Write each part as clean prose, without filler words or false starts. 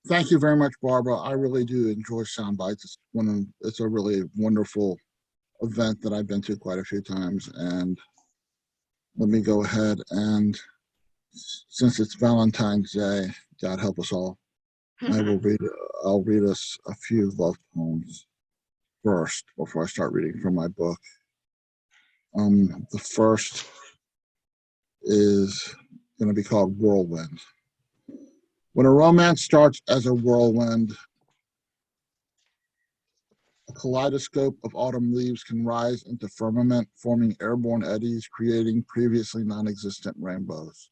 Thank you very much, Barbara. I really do enjoy Soundbites. It's a really wonderful event that I've been to quite a few times. And let me go ahead and, since it's Valentine's Day, God help us all, I will read. I'll read us a few love poems first before I start reading from my book. The first is going to be called Whirlwind. When a romance starts as a whirlwind, a kaleidoscope of autumn leaves can rise into firmament, forming airborne eddies, creating previously non-existent rainbows.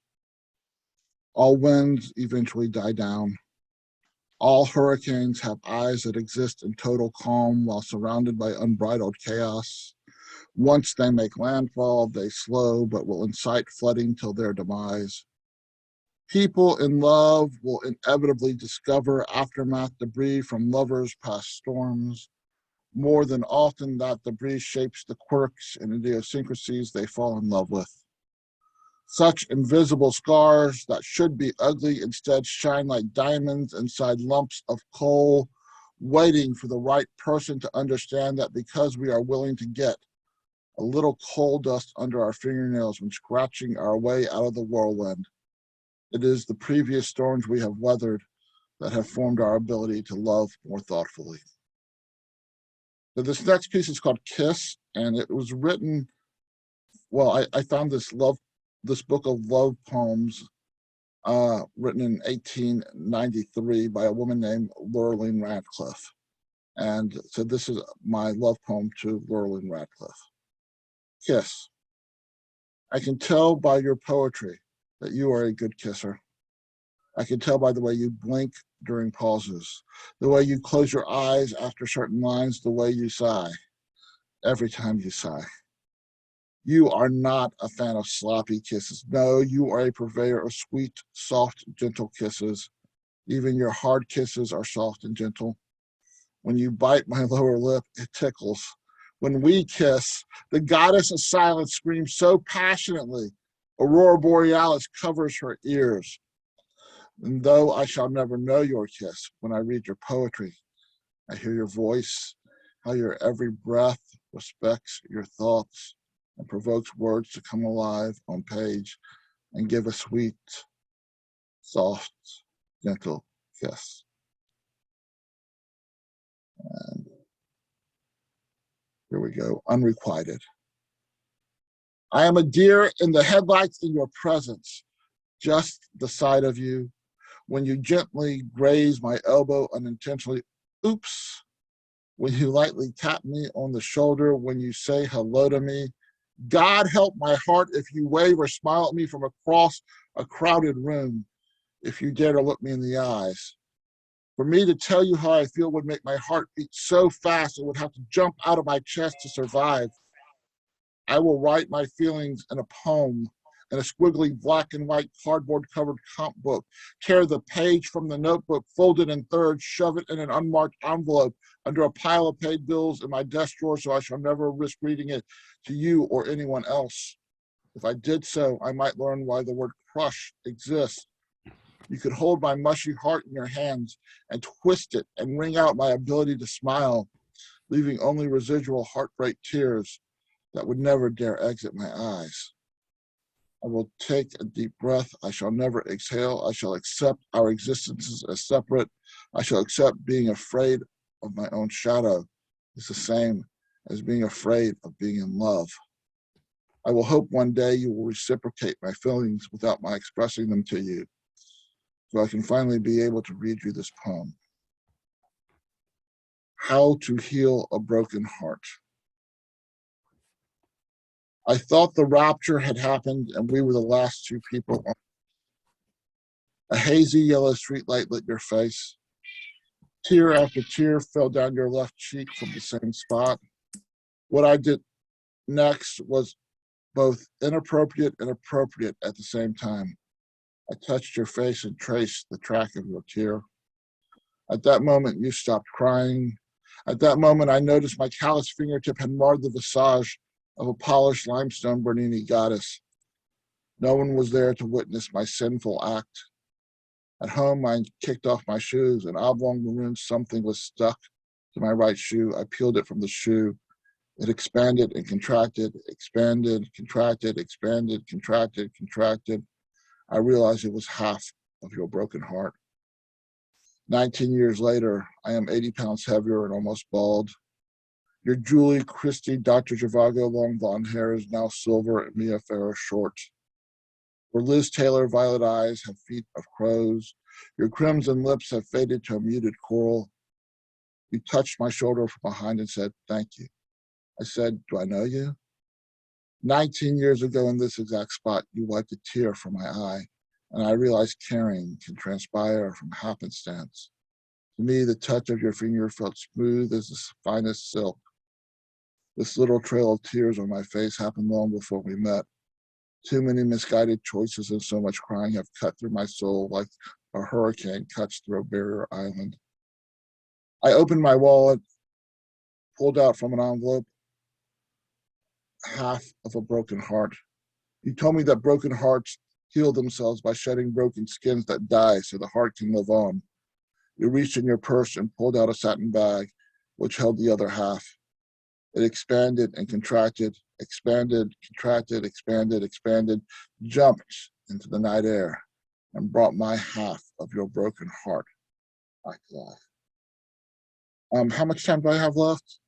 All winds eventually die down. All hurricanes have eyes that exist in total calm while surrounded by unbridled chaos. Once they make landfall, they slow but will incite flooding till their demise. People in love will inevitably discover aftermath debris from lovers past storms. More than often, that debris shapes the quirks and idiosyncrasies they fall in love with. Such invisible scars that should be ugly instead shine like diamonds inside lumps of coal, waiting for the right person to understand that because we are willing to get a little coal dust under our fingernails when scratching our way out of the whirlwind, it is the previous storms we have weathered that have formed our ability to love more thoughtfully. So this next piece is called Kiss, and it was written, well, I found this book of love poems written in 1893 by a woman named Lurleen Radcliffe. And so this is my love poem to Lurleen Radcliffe. Kiss. I can tell by your poetry that you are a good kisser. I can tell by the way you blink during pauses, the way you close your eyes after certain lines, the way you sigh every time you sigh. You are not a fan of sloppy kisses. No, you are a purveyor of sweet, soft, gentle kisses. Even your hard kisses are soft and gentle. When you bite my lower lip, it tickles. When we kiss, the goddess of silence screams so passionately, Aurora Borealis covers her ears. And though I shall never know your kiss, when I read your poetry, I hear your voice, how your every breath respects your thoughts and provokes words to come alive on page and give a sweet, soft, gentle kiss. And here we go, unrequited. I am a deer in the headlights in your presence, just the sight of you. When you gently graze my elbow unintentionally, oops. When you lightly tap me on the shoulder, when you say hello to me, God help my heart if you wave or smile at me from across a crowded room, if you dare to look me in the eyes. For me to tell you how I feel would make my heart beat so fast it would have to jump out of my chest to survive. I will write my feelings in a poem, in a squiggly black and white cardboard covered comp book, tear the page from the notebook, fold it in thirds, shove it in an unmarked envelope under a pile of paid bills in my desk drawer so I shall never risk reading it to you or anyone else. If I did so, I might learn why the word crush exists. You could hold my mushy heart in your hands and twist it and wring out my ability to smile, leaving only residual heartbreak tears that would never dare exit my eyes. I will take a deep breath. I shall never exhale. I shall accept our existences as separate. I shall accept being afraid of my own shadow is the same as being afraid of being in love. I will hope one day you will reciprocate my feelings without my expressing them to you, so I can finally be able to read you this poem. How to Heal a Broken Heart. I thought the rapture had happened and we were the last two people on. A hazy yellow streetlight lit your face. Tear after tear fell down your left cheek from the same spot. What I did next was both inappropriate and appropriate at the same time. I touched your face and traced the track of your tear. At that moment, you stopped crying. At that moment, I noticed my calloused fingertip had marred the visage of a polished limestone Bernini goddess. No one was there to witness my sinful act. At home, I kicked off my shoes. An oblong maroon something was stuck to my right shoe. I peeled it from the shoe. It expanded and contracted, expanded, contracted, expanded, contracted, contracted. I realized it was half of your broken heart. 19 years later, I am 80 pounds heavier and almost bald. Your Julie Christie, Dr. Zhivago, long blonde hair is now silver and Mia Farrow short. Where Liz Taylor, violet eyes have feet of crows. Your crimson lips have faded to a muted coral. You touched my shoulder from behind and said, thank you. I said, do I know you? 19 years ago in this exact spot, you wiped a tear from my eye, and I realized caring can transpire from happenstance. To me, the touch of your finger felt smooth as the finest silk. This little trail of tears on my face happened long before we met. Too many misguided choices and so much crying have cut through my soul like a hurricane cuts through a barrier island. I opened my wallet, pulled out from an envelope half of a broken heart. You told me that broken hearts heal themselves by shedding broken skins that die so the heart can live on. You reached in your purse and pulled out a satin bag, which held the other half. It expanded and contracted, expanded, contracted, expanded, expanded, jumped into the night air and brought my half of your broken heart back to life. How much time do I have left?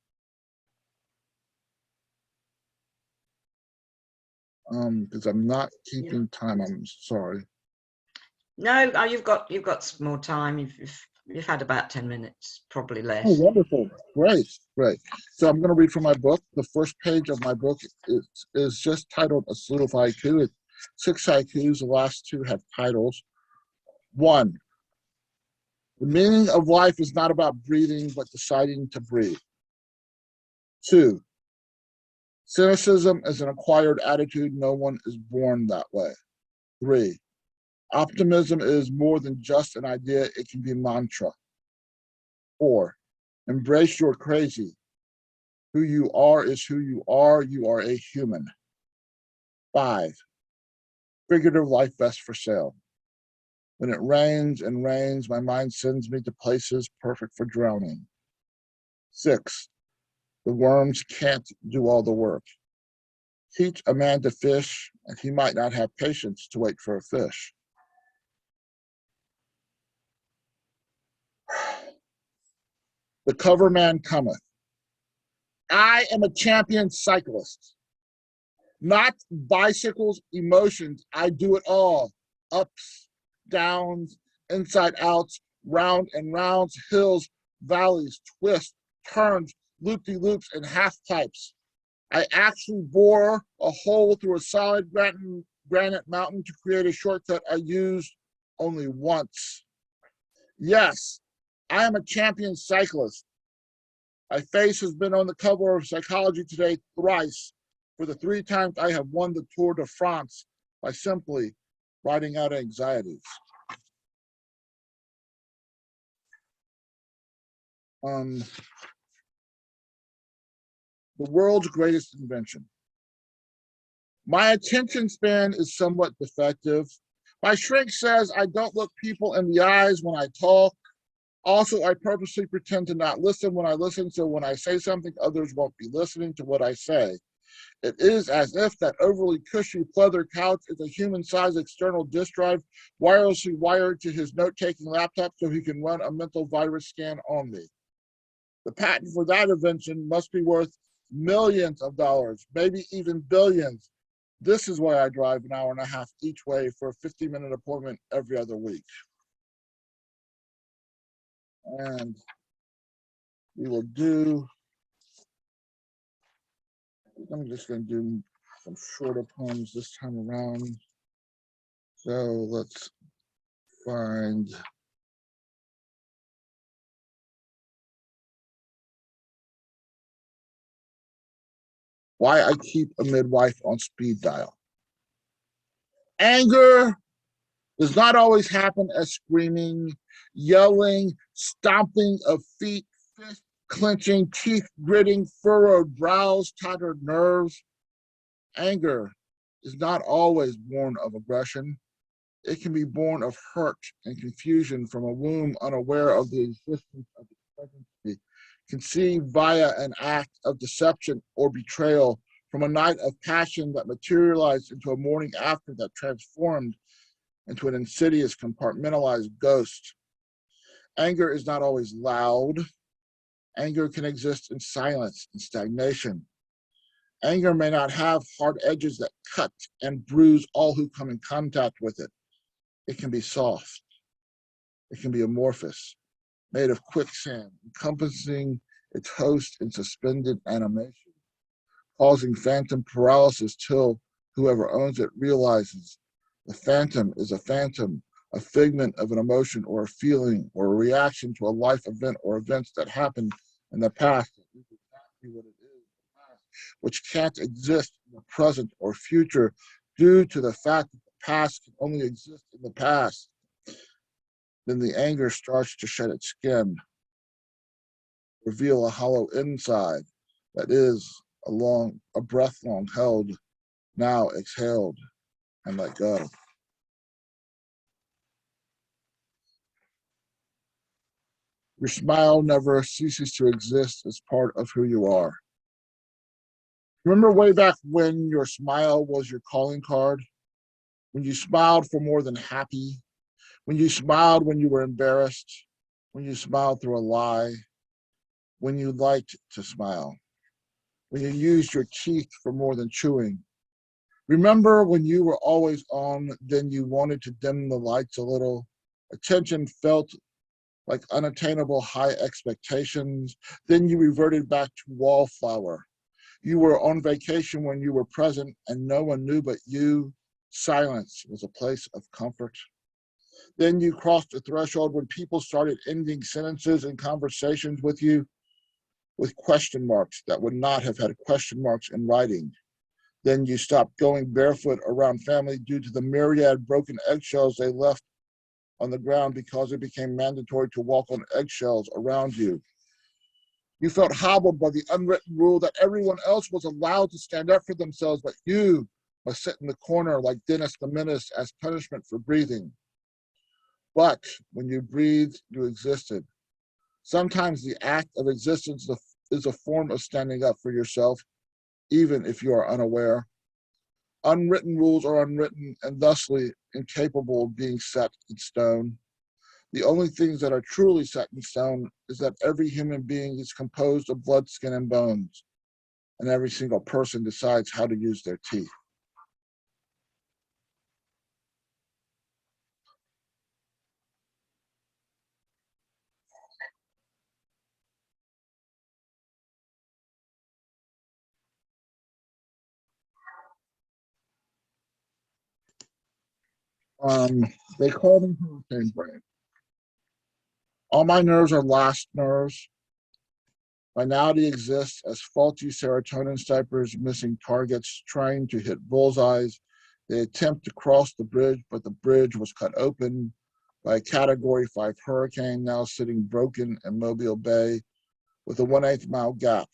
Because I'm not keeping time. I'm sorry. No, oh, you've got some more time. You've had about 10 minutes, probably less. Oh, wonderful! Great, great. So I'm going to read from my book. The first page of my book is just titled "A Slew of Haiku." It's 6 haikus. The last 2 have titles. 1. The meaning of life is not about breathing, but deciding to breathe. 2. Cynicism is an acquired attitude. No one is born that way. 3. Optimism is more than just an idea. It can be a mantra. 4. Embrace your crazy. Who you are is who you are. You are a human. 5. Figurative life best for sale. When it rains and rains, my mind sends me to places perfect for drowning. 6. The worms can't do all the work. Teach a man to fish, and he might not have patience to wait for a fish. The cover man cometh. I am a champion cyclist. Not bicycles, emotions. I do it all. Ups, downs, inside outs, round and rounds, hills, valleys, twists, turns, loop-de-loops, and half pipes. I actually bore a hole through a solid granite mountain to create a shortcut I used only once. Yes, I am a champion cyclist. My face has been on the cover of Psychology Today thrice for the 3 times I have won the Tour de France by simply riding out anxieties. The world's greatest invention. My attention span is somewhat defective. My shrink says I don't look people in the eyes when I talk. Also, I purposely pretend to not listen when I listen, so when I say something, others won't be listening to what I say. It is as if that overly cushy pleather couch is a human-sized external disk drive wirelessly wired to his note-taking laptop so he can run a mental virus scan on me. The patent for that invention must be worth millions of dollars, maybe even billions. This is why I drive an hour and a half each way for a 50-minute appointment every other week. And we will do, I'm just going to do some shorter poems this time around. So let's find Why I Keep a Midwife on Speed Dial. Anger does not always happen as screaming, yelling, stomping of feet, fist clenching, teeth gritting, furrowed brows, tattered nerves. Anger is not always born of aggression. It can be born of hurt and confusion from a womb unaware of the existence of its pregnancy, conceived via an act of deception or betrayal, from a night of passion that materialized into a morning after that transformed into an insidious compartmentalized ghost. Anger is not always loud. Anger can exist in silence and stagnation. Anger may not have hard edges that cut and bruise all who come in contact with it. It can be soft. It can be amorphous, made of quicksand, encompassing its host in suspended animation, causing phantom paralysis till whoever owns it realizes the phantom is a phantom, a figment of an emotion or a feeling or a reaction to a life event or events that happened in the past that is exactly what it is in the past, which can't exist in the present or future due to the fact that the past can only exist in the past. Then the anger starts to shed its skin, reveal a hollow inside that is a breath long held, now exhaled and let go. Your smile never ceases to exist as part of who you are. Remember way back when your smile was your calling card? When you smiled for more than happy? When you smiled when you were embarrassed? When you smiled through a lie? When you liked to smile? When you used your teeth for more than chewing? Remember when you were always on, then you wanted to dim the lights a little? Attention felt like unattainable high expectations. Then you reverted back to wallflower. You were on vacation when you were present and no one knew but you. Silence was a place of comfort. Then you crossed a threshold when people started ending sentences and conversations with you with question marks that would not have had question marks in writing. Then you stopped going barefoot around family due to the myriad broken eggshells they left on the ground because it became mandatory to walk on eggshells around you. You felt hobbled by the unwritten rule that everyone else was allowed to stand up for themselves, but you must sit in the corner like Dennis the Menace as punishment for breathing. But when you breathed, you existed. Sometimes the act of existence is a form of standing up for yourself, even if you are unaware. Unwritten rules are unwritten and thusly incapable of being set in stone. The only things that are truly set in stone is that every human being is composed of blood, skin, and bones, and every single person decides how to use their teeth. They call them hurricane brain. All my nerves are last nerves. Finality exists as faulty serotonin snipers missing targets, trying to hit bullseyes. They attempt to cross the bridge, but the bridge was cut open by a Category 5 hurricane now sitting broken in Mobile Bay with a 1/8 mile gap.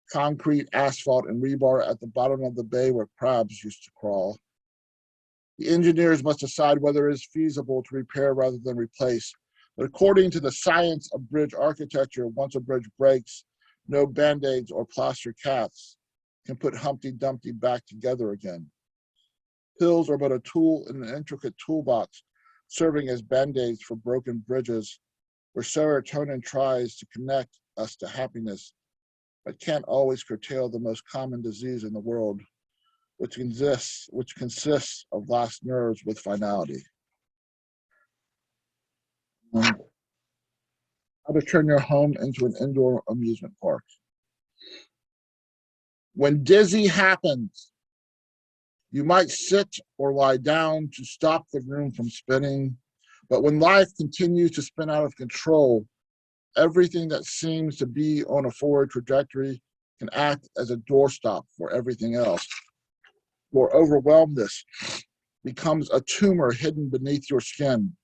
Concrete, asphalt, and rebar at the bottom of the bay where crabs used to crawl. The engineers must decide whether it is feasible to repair rather than replace. But according to the science of bridge architecture, once a bridge breaks, no band-aids or plaster casts can put Humpty Dumpty back together again. Pills are but a tool in an intricate toolbox, serving as band-aids for broken bridges, where serotonin tries to connect us to happiness, but can't always curtail the most common disease in the world, which consists of last nerves with finality. How to turn your home into an indoor amusement park. When dizzy happens, you might sit or lie down to stop the room from spinning, but when life continues to spin out of control, everything that seems to be on a forward trajectory can act as a doorstop for everything else. Your overwhelmness becomes a tumor hidden beneath your skin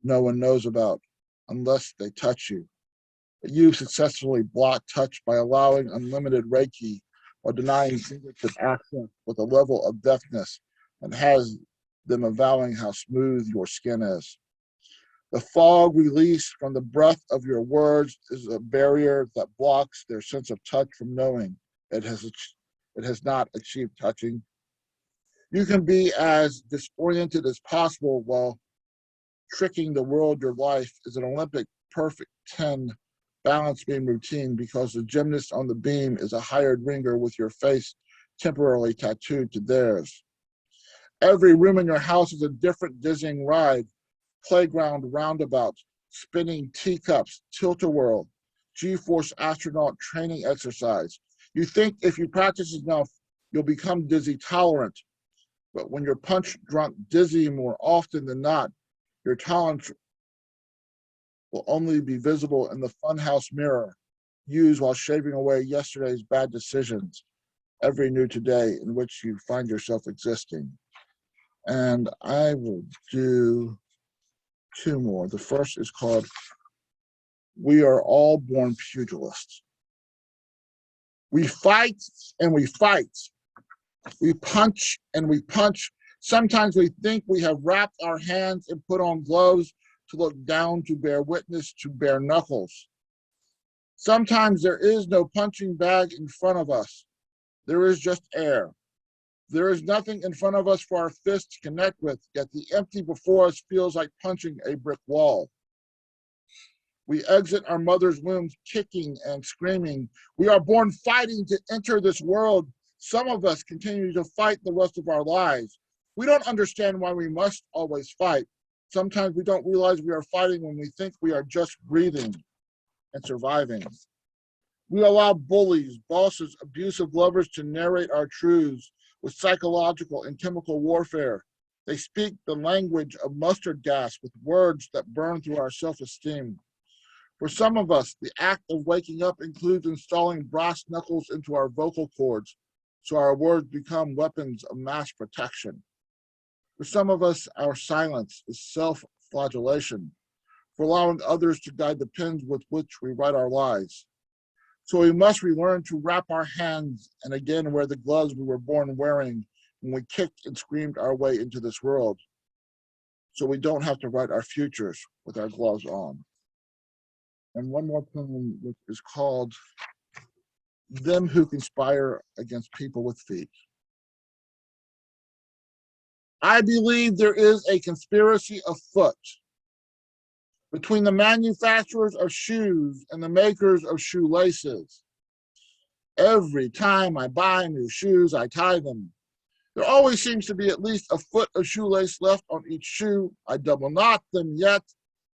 no one knows about unless they touch you. But you successfully block touch by allowing unlimited Reiki or denying fingertip access with a level of deftness that has them avowing how smooth your skin is. The fog released from the breath of your words is a barrier that blocks their sense of touch from knowing it has not achieved touching. You can be as disoriented as possible while tricking the world your life is an Olympic perfect 10 balance beam routine because the gymnast on the beam is a hired ringer with your face temporarily tattooed to theirs. Every room in your house is a different dizzying ride, playground roundabout, spinning teacups, tilt-a-whirl, G-force astronaut training exercise. You think if you practice enough, you'll become dizzy tolerant. But when you're punch drunk dizzy more often than not, your tolerance will only be visible in the funhouse mirror used while shaving away yesterday's bad decisions every new today in which you find yourself existing. And I will do two more. The first is called We Are All Born Pugilists. We fight and we fight. We punch and we punch. Sometimes we think we have wrapped our hands and put on gloves to look down, to bear witness, to bare knuckles. Sometimes there is no punching bag in front of us. There is just air. There is nothing in front of us for our fists to connect with, yet the empty before us feels like punching a brick wall. We exit our mother's wombs kicking and screaming. We are born fighting to enter this world. Some of us continue to fight the rest of our lives. We don't understand why we must always fight. Sometimes we don't realize we are fighting when we think we are just breathing and surviving. We allow bullies, bosses, abusive lovers to narrate our truths with psychological and chemical warfare. They speak the language of mustard gas with words that burn through our self-esteem. For some of us, the act of waking up includes installing brass knuckles into our vocal cords, so our words become weapons of mass protection. For some of us, our silence is self-flagellation, for allowing others to guide the pens with which we write our lies. So we must relearn to wrap our hands and again wear the gloves we were born wearing when we kicked and screamed our way into this world, so we don't have to write our futures with our gloves on. And one more poem, which is called Them Who Conspire Against People with Feet. I believe there is a conspiracy afoot between the manufacturers of shoes and the makers of shoelaces. Every time I buy new shoes, I tie them. There always seems to be at least a foot of shoelace left on each shoe. I double knot them, yet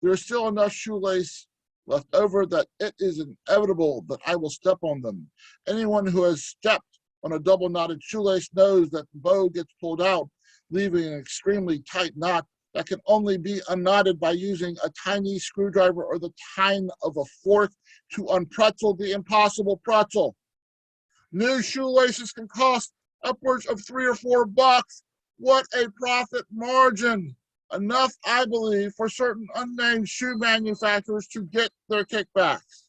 there is still enough shoelace left over that it is inevitable that I will step on them. Anyone who has stepped on a double knotted shoelace knows that the bow gets pulled out, leaving an extremely tight knot that can only be unknotted by using a tiny screwdriver or the tine of a fork to unpretzel the impossible pretzel. New shoelaces can cost upwards of $3 or $4. What a profit margin! Enough, I believe, for certain unnamed shoe manufacturers to get their kickbacks.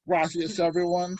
Gracias, everyone.